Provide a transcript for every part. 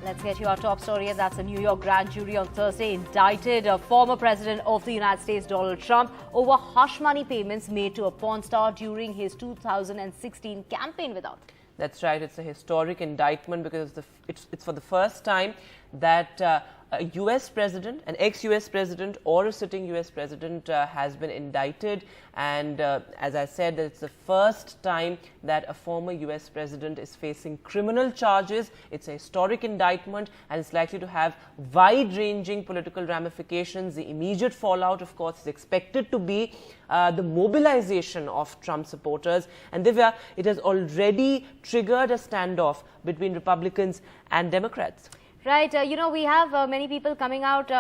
Let's get you our top story, and that's a New York grand jury on Thursday indicted a former president of the United States, Donald Trump, over hush money payments made to a porn star during his 2016 campaign without. That's right. It's a historic indictment because it's for the first time that a U.S. president, an ex-U.S. president or a sitting U.S. president has been indicted. And as I said, it's the first time that a former U.S. president is facing criminal charges. It's a historic indictment and it's likely to have wide-ranging political ramifications. The immediate fallout, of course, is expected to be the mobilization of Trump supporters. And Divya, it has already triggered a standoff between Republicans and Democrats. Right. We have many people coming out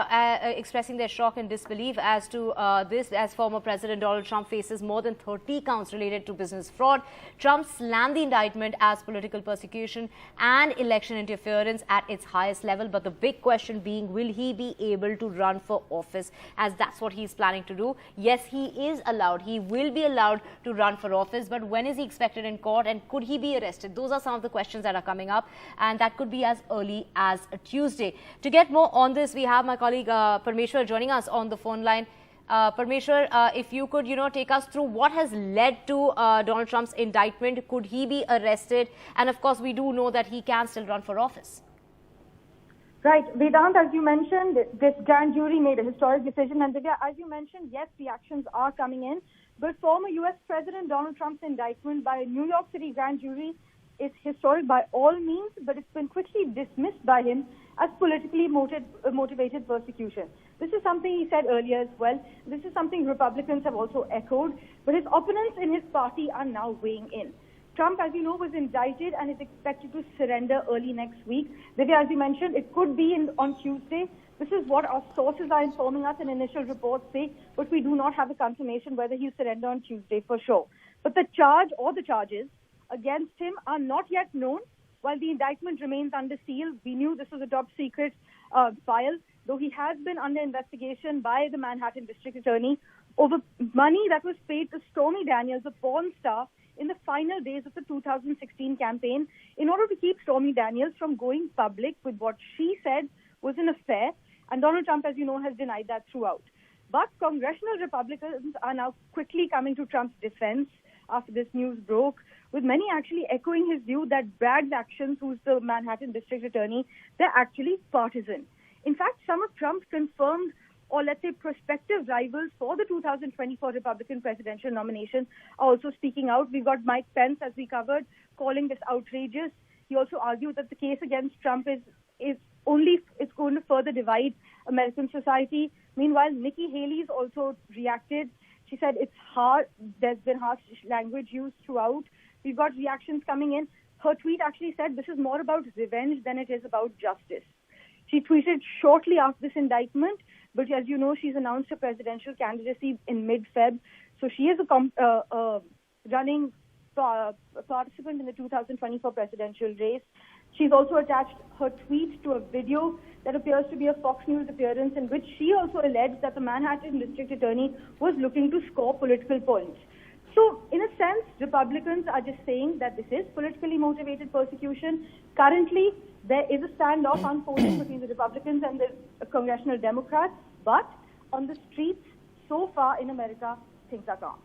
expressing their shock and disbelief as to this, as former President Donald Trump faces more than 30 counts related to business fraud. Trump slammed the indictment as political persecution and election interference at its highest level. But the big question being, will he be able to run for office, as that's what he's planning to do? Yes, he is allowed. He will be allowed to run for office. But when is he expected in court, and could he be arrested? Those are some of the questions that are coming up, and that could be as early as Tuesday. To get more on this, we have my colleague Parmeshwar joining us on the phone line. Parmeshwar, if you could, take us through what has led to Donald Trump's indictment. Could he be arrested? And of course, we do know that he can still run for office. Right. Vedant, as you mentioned, this grand jury made a historic decision. And Divya, as you mentioned, yes, the actions are coming in. But former U.S. President Donald Trump's indictment by a New York City grand jury is historic by all means, but it's been quickly dismissed by him as politically motivated persecution. This is something he said earlier as well. This is something Republicans have also echoed, but his opponents in his party are now weighing in. Trump, as you know, was indicted and is expected to surrender early next week. Divya, as you mentioned, it could be on Tuesday. This is what our sources are informing us, and initial reports say, but we do not have a confirmation whether he'll surrender on Tuesday for sure. But the charge or the charges against him are not yet known. While the indictment remains under seal, we knew this was a top secret file, though he has been under investigation by the Manhattan District Attorney over money that was paid to Stormy Daniels, a porn star, in the final days of the 2016 campaign in order to keep Stormy Daniels from going public with what she said was an affair. And Donald Trump, as you know, has denied that throughout. But congressional Republicans are now quickly coming to Trump's defense after this news broke, with many actually echoing his view that Bragg's actions, who's the Manhattan District Attorney, they're actually partisan. In fact, some of Trump's confirmed, or let's say prospective rivals for the 2024 Republican presidential nomination are also speaking out. We've got Mike Pence, as we covered, calling this outrageous. He also argued that the case against Trump is going to further divide American society. Meanwhile, Nikki Haley's also reacted. She said it's hard. There's been harsh language used throughout. We've got reactions coming in. Her tweet actually said this is more about revenge than it is about justice. She tweeted shortly after this indictment, but as you know, she's announced her presidential candidacy in mid-Feb. So she is a running participant in the 2024 presidential race. She's also attached her tweet to a video that appears to be a Fox News appearance, in which she also alleged that the Manhattan District Attorney was looking to score political points. So, in a sense, Republicans are just saying that this is politically motivated persecution. Currently, there is a standoff unfolding between the Republicans and the congressional Democrats, but on the streets, so far in America, things are calm.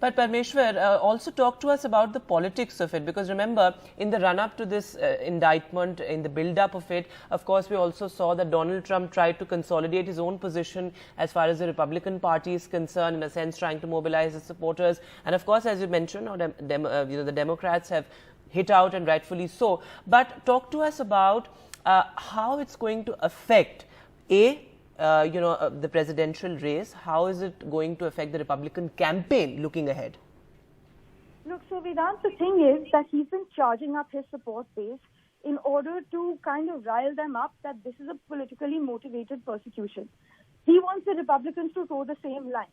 But Parmeshwar, also talk to us about the politics of it, because remember, in the run-up to this indictment, in the build-up of it, of course, we also saw that Donald Trump tried to consolidate his own position as far as the Republican Party is concerned, in a sense trying to mobilize his supporters. And of course, as you mentioned, the Democrats have hit out, and rightfully so. But talk to us about how it's going to affect, the presidential race. How is it going to affect the Republican campaign looking ahead? Look, so Vedant, the thing is that he's been charging up his support base in order to kind of rile them up that this is a politically motivated persecution. He wants the Republicans to toe the same line.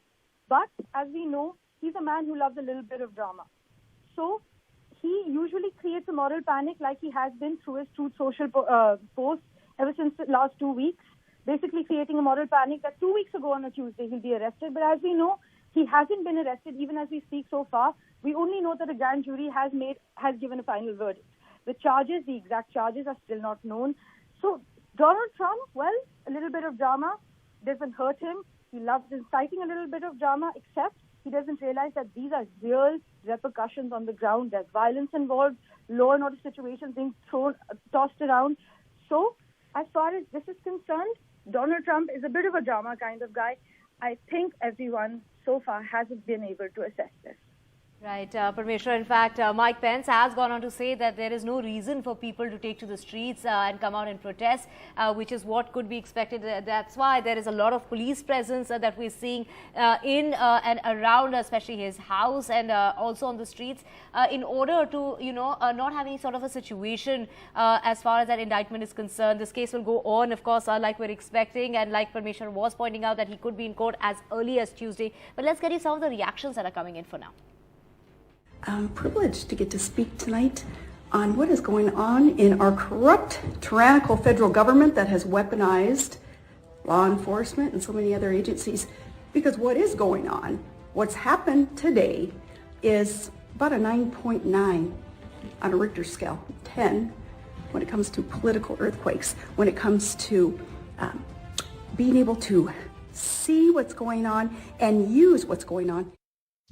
But as we know, he's a man who loves a little bit of drama. So he usually creates a moral panic, like he has been through his Truth Social posts ever since the last 2 weeks. Basically creating a moral panic that 2 weeks ago on a Tuesday he'll be arrested. But as we know, he hasn't been arrested even as we speak so far. We only know that the grand jury has given a final verdict. The charges, the exact charges, are still not known. So Donald Trump, well, a little bit of drama doesn't hurt him. He loves inciting a little bit of drama, except he doesn't realize that these are real repercussions on the ground. There's violence involved, law and order situations being tossed around. So as far as this is concerned, Donald Trump is a bit of a drama kind of guy. I think everyone so far hasn't been able to assess this. Right, Parmeshwar. In fact, Mike Pence has gone on to say that there is no reason for people to take to the streets and come out and protest, which is what could be expected. That's why there is a lot of police presence that we're seeing in and around, especially his house and also on the streets, in order to, not have any sort of a situation as far as that indictment is concerned. This case will go on, of course, like we're expecting, and like Parmeshwar was pointing out, that he could be in court as early as Tuesday. But let's get you some of the reactions that are coming in for now. I'm privileged to get to speak tonight on what is going on in our corrupt, tyrannical federal government that has weaponized law enforcement and so many other agencies. Because what is going on, what's happened today, is about a 9.9 on a Richter scale, 10 when it comes to political earthquakes, when it comes to being able to see what's going on and use what's going on.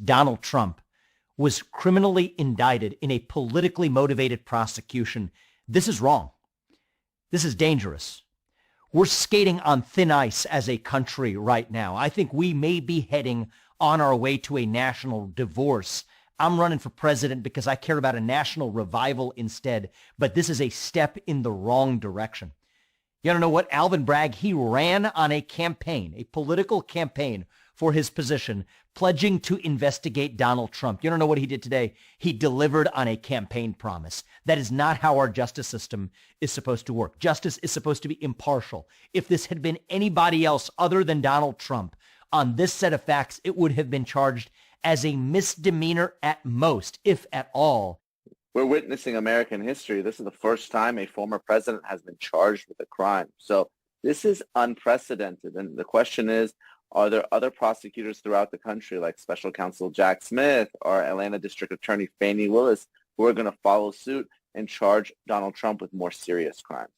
Donald Trump was criminally indicted in a politically motivated prosecution. This is wrong. This is dangerous. We're skating on thin ice as a country right now. I think we may be heading on our way to a national divorce. I'm running for president because I care about a national revival instead, but this is a step in the wrong direction. You want to know what? Alvin Bragg, he ran on a campaign, a political campaign for his position, pledging to investigate Donald Trump. You don't know what he did today? He delivered on a campaign promise. That is not how our justice system is supposed to work. Justice is supposed to be impartial. If this had been anybody else other than Donald Trump on this set of facts, it would have been charged as a misdemeanor at most, if at all. We're witnessing American history. This is the first time a former president has been charged with a crime. So this is unprecedented. And the question is, are there other prosecutors throughout the country, like Special Counsel Jack Smith or Atlanta District Attorney Fani Willis, who are going to follow suit and charge Donald Trump with more serious crimes?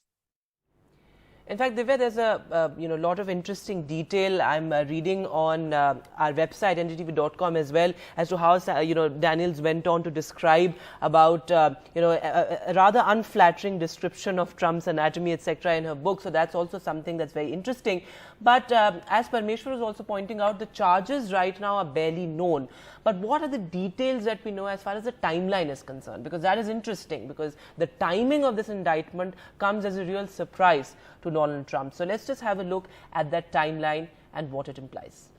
In fact, Divya, there's a lot of interesting detail I'm reading on our website, ndtv.com, as well, as to how Daniels went on to describe about a rather unflattering description of Trump's anatomy, etc., in her book. So that's also something that's very interesting. But as Parmeshwar was also pointing out, the charges right now are barely known. But what are the details that we know as far as the timeline is concerned? Because that is interesting, because the timing of this indictment comes as a real surprise to Donald Trump. So let's just have a look at that timeline and what it implies.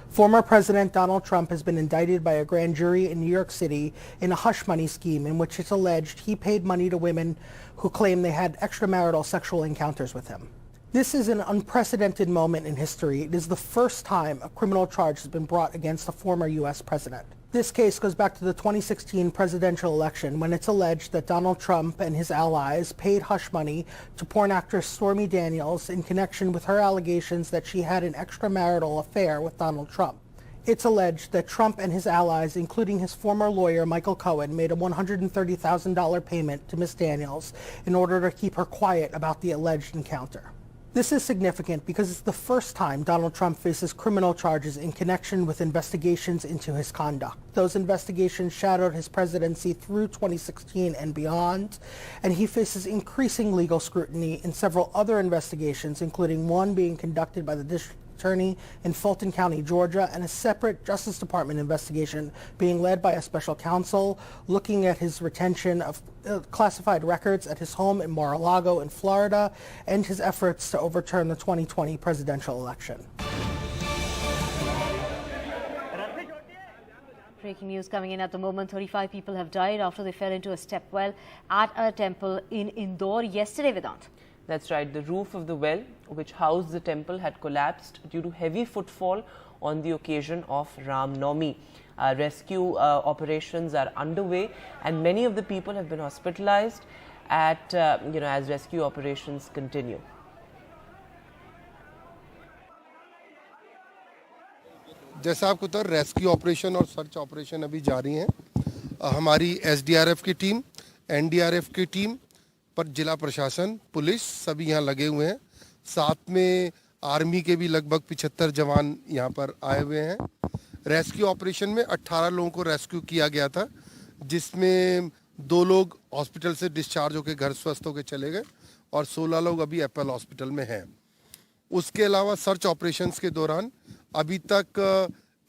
Former President Donald Trump has been indicted by a grand jury in New York City in a hush money scheme in which it's alleged he paid money to women who claim they had extramarital sexual encounters with him. This is an unprecedented moment in history. It is the first time a criminal charge has been brought against a former U.S. president. This case goes back to the 2016 presidential election, when it's alleged that Donald Trump and his allies paid hush money to porn actress Stormy Daniels in connection with her allegations that she had an extramarital affair with Donald Trump. It's alleged that Trump and his allies, including his former lawyer Michael Cohen, made a $130,000 payment to Ms. Daniels in order to keep her quiet about the alleged encounter. This is significant because it's the first time Donald Trump faces criminal charges in connection with investigations into his conduct. Those investigations shadowed his presidency through 2016 and beyond, and he faces increasing legal scrutiny in several other investigations, including one being conducted by the district attorney in Fulton County, Georgia, and a separate Justice Department investigation being led by a special counsel looking at his retention of classified records at his home in Mar-a-Lago in Florida and his efforts to overturn the 2020 presidential election. Breaking news coming in at the moment. 35 people have died after they fell into a stepwell at a temple in Indore yesterday, Vedant. That's right. The roof of the well, which housed the temple, had collapsed due to heavy footfall on the occasion of Ram Navami. Rescue operations are underway, and many of the people have been hospitalized at as rescue operations continue. जैसा आपको तो rescue operation और search operation अभी जारी हैं. हमारी SDRF की team, NDRF की टीम, पर जिला प्रशासन, पुलिस सभी यहाँ लगे हुए हैं। साथ में आर्मी के भी लगभग 75 जवान यहाँ पर आए हुए हैं। रेस्क्यू ऑपरेशन में 18 लोगों को रेस्क्यू किया गया था, जिसमें 2 लोग हॉस्पिटल से डिस्चार्ज होकर घर स्वस्थ होकर चले गए और 16 लोग अभी एप्पल हॉस्पिटल में हैं। उसके अलावा सर्च ऑपरेशंस के दौरान अभी तक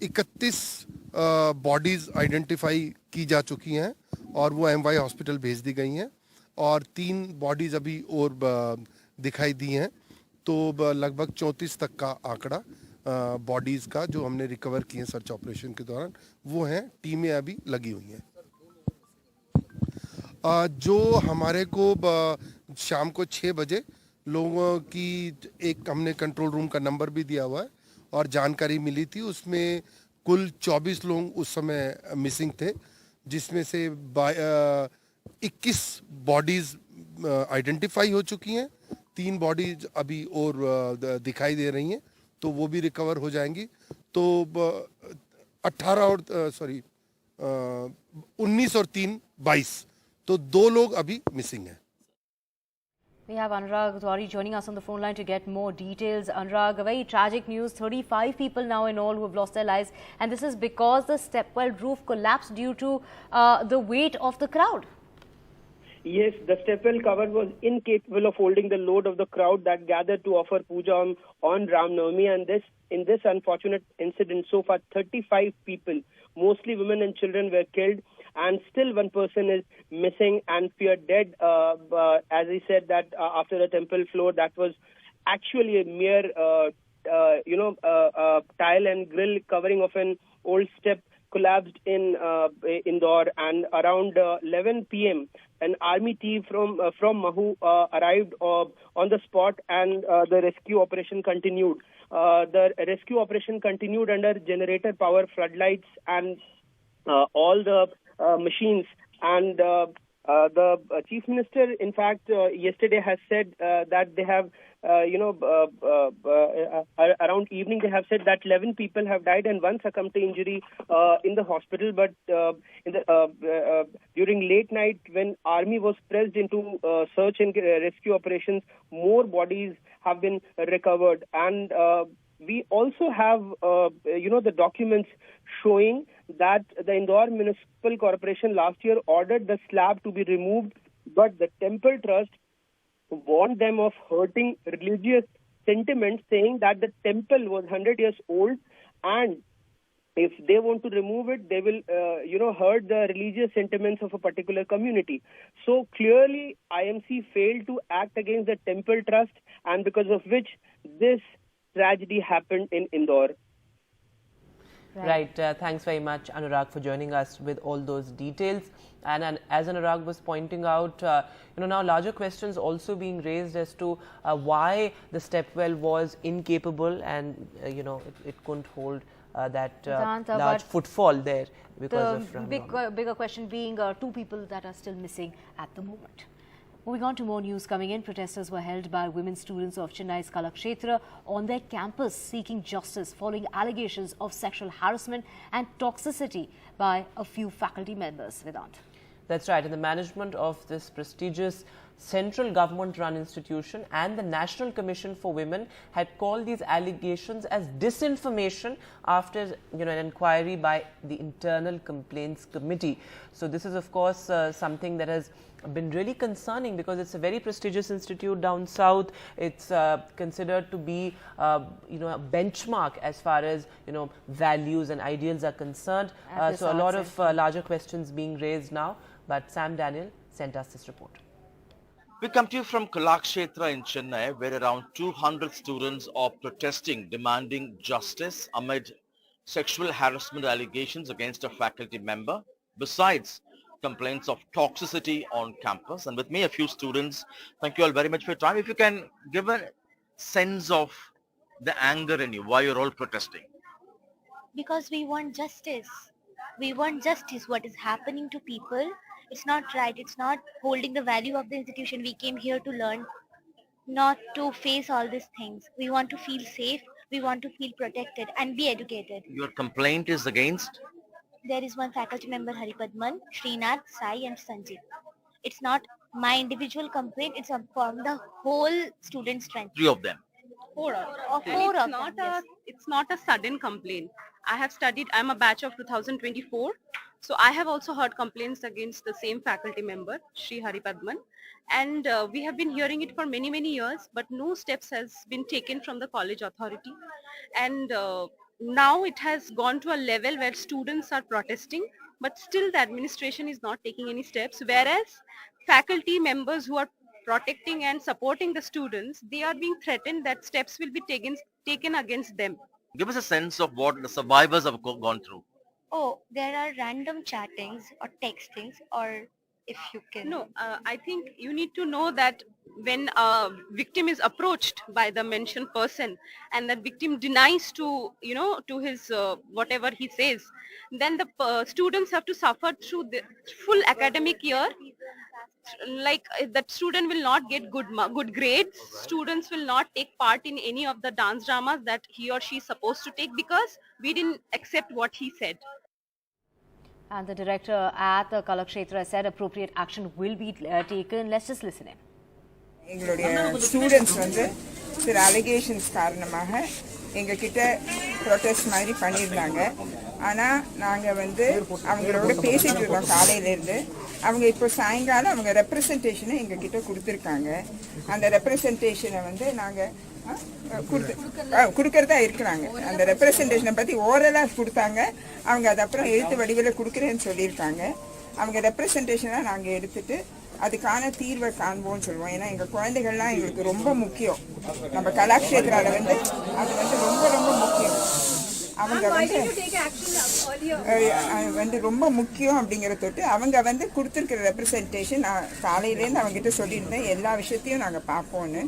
31 बॉडीज आइडेंटिफाई की जा चुकी हैं और वो एमवाई हॉस्पिटल भेज दी गई हैं और 3 बॉडीज अभी और दिखाई दी हैं। तो लगभग 34 तक का आंकड़ा बॉडीज का जो हमने रिकवर किए सर्च ऑपरेशन के दौरान वो हैं। टीमें अभी लगी हुई हैं। जो हमारे को शाम को 6 बजे लोगों की एक हमने कंट्रोल रूम का नंबर भी दिया हुआ है और जानकारी मिली थी, उसमें कुल 24 लोग उस समय मिसिंग थे, जिसमें से 21 बॉडीज आइडेंटिफाई हो चुकी हैं, 3 बॉडीज अभी और दिखाई दे रही हैं, तो वो भी रिकवर हो जाएंगी। तो 19 और 3 22, तो 2 लोग अभी मिसिंग हैं। We have Anurag Dwari joining us on the phone line to get more details. Anurag, a very tragic news. 35 people now in all who have lost their lives. And this is because the stepwell roof collapsed due to the weight of the crowd. Yes, the stepwell cover was incapable of holding the load of the crowd that gathered to offer puja on Ram Navami. And in this unfortunate incident, so far 35 people, mostly women and children, were killed. And still one person is missing and feared dead. As he said that after the temple floor, that was actually a mere, tile and grill covering of an old step collapsed in Indore. And around 11 p.m., an army team from Mahu arrived on the spot, and the rescue operation continued. The rescue operation continued under generator power, floodlights, and all the machines. And the Chief Minister, in fact, yesterday has said that they have, around evening, they have said that 11 people have died and 1 succumbed to injury in the hospital. But during late night, when army was pressed into search and rescue operations, more bodies have been recovered. And we also have, the documents showing that the Indore Municipal Corporation last year ordered the slab to be removed, but the temple trust warned them of hurting religious sentiments, saying that the temple was 100 years old, and if they want to remove it, they will, hurt the religious sentiments of a particular community. So clearly, IMC failed to act against the temple trust, and because of which this tragedy happened in Indore. Right. Thanks very much, Anurag, for joining us with all those details. And as Anurag was pointing out, now larger questions also being raised as to why the stepwell was incapable and, it couldn't hold that large footfall there because of bigger question being 2 people that are still missing at the moment. Moving on to more news coming in, protesters were held by women students of Chennai's Kalakshetra on their campus seeking justice following allegations of sexual harassment and toxicity by a few faculty members. Vedant. That's right. And the management of this prestigious central government-run institution and the National Commission for Women had called these allegations as disinformation after an inquiry by the Internal Complaints Committee. So this is, of course, something that has been really concerning because it's a very prestigious institute down south. It's considered to be, a benchmark as far as, values and ideals are concerned. So a lot of larger questions being raised now. But Sam Daniel sent us this report. We come to you from Kalakshetra in Chennai, where around 200 students are protesting, demanding justice amid sexual harassment allegations against a faculty member, besides complaints of toxicity on campus. And with me, a few students. Thank you all very much for your time. If you can give a sense of the anger in you, why you're all protesting. Because we want justice. We want justice. What is happening to people, it's not right. It's not holding the value of the institution. We came here to learn, not to face all these things. We want to feel safe. We want to feel protected and be educated. Your complaint is against? There is one faculty member, Haripadman, Srinath, Sai and Sanjeev. It's not My individual complaint is from the whole student strength. 3 of them. Four. Or And four it's of not them, a yes. it's not a sudden complaint. I have studied. I'm a batch of 2024, so I have also heard complaints against the same faculty member, Shri Haripadman, and we have been hearing it for many years, but no steps has been taken from the college authority, and now it has gone to a level where students are protesting, but still the administration is not taking any steps, whereas faculty members who are protecting and supporting the students, they are being threatened that steps will be taken against them. Give us a sense of what the survivors have gone through. Oh, there are random chattings or textings, or if you can. No, I think you need to know that when a victim is approached by the mentioned person and that victim denies to, to his whatever he says, then the students have to suffer through the full academic year. Like that student will not get good grades. Students will not take part in any of the dance dramas that he or she is supposed to take because we didn't accept what he said. And the director at the Kalakshetra said appropriate action will be taken. Let's just listen in. எங்களுடைய students வந்து சில allegations காரணமாக எங்ககிட்ட protest மாதிரி பண்ணியிருந்தாங்க. ஆனால் நாங்கள் வந்து அவங்களோட பேசிகிட்டு இருக்கோம் காலையிலேருந்து. அவங்க இப்போ சாயங்காலம் அவங்க ரெப்ரசன்டேஷனை எங்ககிட்ட கொடுத்துருக்காங்க. அந்த ரெப்ரசன்டேஷனை வந்து நாங்கள் கொடுக்கறதா இருக்கிறாங்க. அந்த ரெப்ரசன்டேஷனை பற்றி ஓரலாக கொடுத்தாங்க. அவங்க அது அப்புறம் எழுத்து வடிவில் கொடுக்குறேன்னு சொல்லியிருக்காங்க. அவங்க ரெப்ரசன்டேஷனை நாங்கள் எடுத்துட்டு அதுக்கான தீர்வை காண்போம்னு சொல்லுவோம். ஏன்னா எங்கள் குழந்தைகள்லாம் எங்களுக்கு ரொம்ப முக்கியம். நம்ம கலாக்ஷேத்ராவில் வந்து அது வந்து ரொம்ப முக்கியம். அவங்க வந்து ரொம்ப முக்கியம் அப்படிங்கிற தொட்டு அவங்க வந்து கொடுத்துருக்கிற ரெப்ரசன்டேஷன் நான் காலையிலேருந்து அவங்ககிட்ட சொல்லியிருந்தேன் எல்லா விஷயத்தையும் நாங்கள் பார்ப்போன்னு.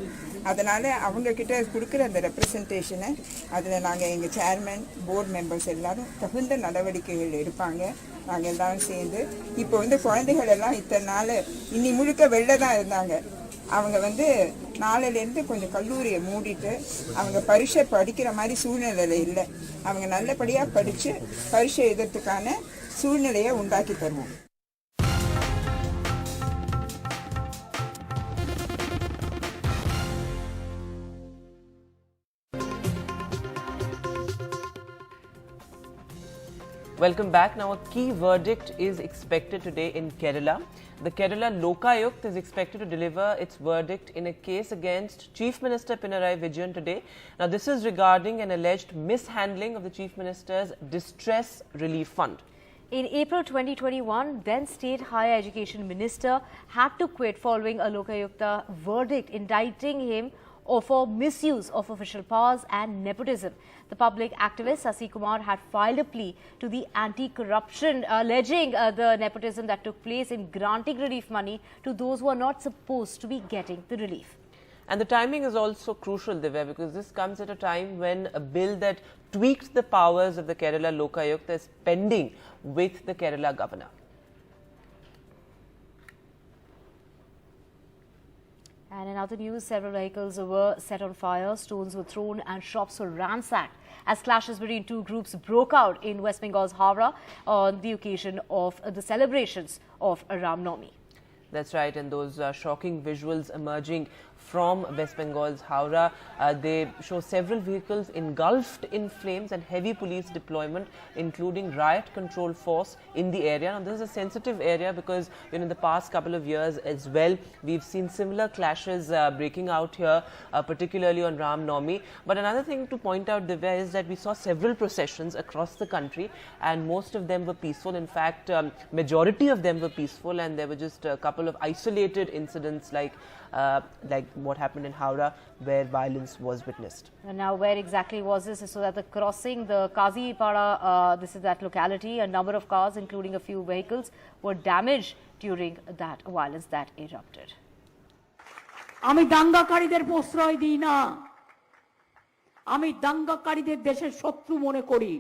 அதனால் அவங்கக்கிட்ட கொடுக்குற அந்த ரெப்ரசன்டேஷனை அதில் நாங்கள் எங்கள் சேர்மன் போர்டு மெம்பர்ஸ் எல்லோரும் தகுந்த நடவடிக்கைகள் எடுப்பாங்க. நாங்கள் எல்லோரும் சேர்ந்து இப்போ வந்து குழந்தைகள் எல்லாம் இத்தனை நாள் இன்னி முழுக்க வெளில தான் இருந்தாங்க. அவங்க வந்து நாளையிலேருந்து கொஞ்சம் கல்லூரியை மூடிட்டு அவங்க பரீட்சை படிக்கிற மாதிரி சூழ்நிலையில் இல்லை. அவங்க நல்லபடியாக படித்து பரீட்சை எழுதுறதுக்கான சூழ்நிலையை உண்டாக்கி தருவோம். Welcome back. Now, a key verdict is expected today in Kerala. The Kerala Lokayukt is expected to deliver its verdict in a case against Chief Minister Pinarayi Vijayan today. Now, this is regarding an alleged mishandling of the Chief Minister's Distress Relief Fund. In April 2021, then State Higher Education Minister had to quit following a Lokayukta verdict indicting him for misuse of official powers and nepotism. The public activist Sasi Kumar had filed a plea to the anti-corruption alleging the nepotism that took place in granting relief money to those who are not supposed to be getting the relief. And the timing is also crucial, Divya, because this comes at a time when a bill that tweaked the powers of the Kerala Lokayukta is pending with the Kerala governor. And in other news, several vehicles were set on fire, stones were thrown and shops were ransacked as clashes between two groups broke out in West Bengal's Howrah on the occasion of the celebrations of Ram Navami. That's right, and those shocking visuals emerging from West Bengal's Howrah, they show several vehicles engulfed in flames and heavy police deployment, including riot control force in the area. Now, this is a sensitive area because in the past couple of years as well, we've seen similar clashes breaking out here, particularly on Ram Navami. But another thing to point out, Divya, is that we saw several processions across the country and most of them were peaceful. In fact, majority of them were peaceful, and there were just a couple of isolated incidents like what happened in Howrah where violence was witnessed. And now, where exactly was this? So that the crossing, the Kazipada, this is that locality, a number of cars, including a few vehicles, were damaged during that violence that erupted. আমি দাঙ্গাকারীদের প্রশ্রয় দিই না, আমি দাঙ্গাকারীদের দেশের শত্রু মনে করি।